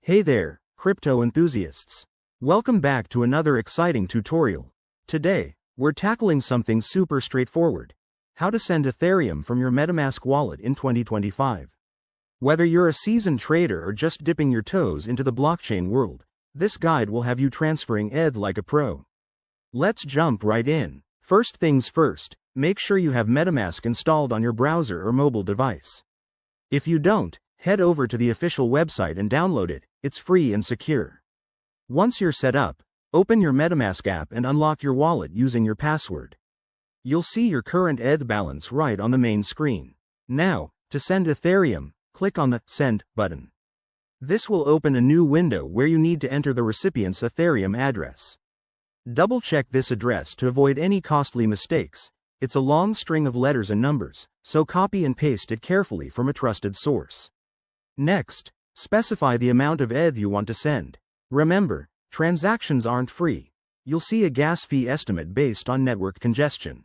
Hey there, crypto enthusiasts. Welcome back to another exciting tutorial. Today, we're tackling something super straightforward. How to send Ethereum from your MetaMask wallet in 2025. Whether you're a seasoned trader or just dipping your toes into the blockchain world, this guide will have you transferring ETH like a pro. Let's jump right in. First things first, make sure you have MetaMask installed on your browser or mobile device. If you don't, head over to the official website and download it. It's free and secure. Once you're set up, open your MetaMask app and unlock your wallet using your password. You'll see your current ETH balance right on the main screen. Now, to send Ethereum, click on the Send button. This will open a new window where you need to enter the recipient's Ethereum address. Double-check this address to avoid any costly mistakes. It's a long string of letters and numbers, so copy and paste it carefully from a trusted source. Next, specify the amount of ETH you want to send. Remember, transactions aren't free. You'll see a gas fee estimate based on network congestion.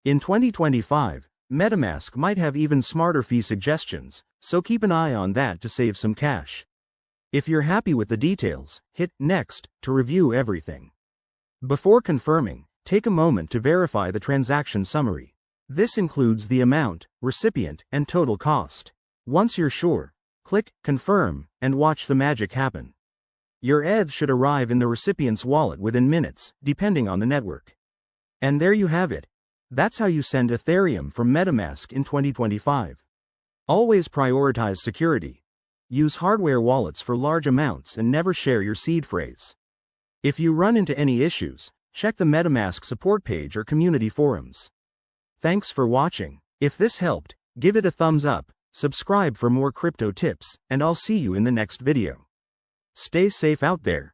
In 2025, MetaMask might have even smarter fee suggestions, so keep an eye on that to save some cash. If you're happy with the details, hit Next to review everything. Before confirming, take a moment to verify the transaction summary. This includes the amount, recipient, and total cost. Once you're sure, click Confirm and watch the magic happen. Your ETH should arrive in the recipient's wallet within minutes, depending on the network. And there you have it. That's how you send Ethereum from MetaMask in 2025. Always prioritize security. Use hardware wallets for large amounts and never share your seed phrase. If you run into any issues, check the MetaMask support page or community forums. Thanks for watching. If this helped, give it a thumbs up, subscribe for more crypto tips, and I'll see you in the next video. Stay safe out there.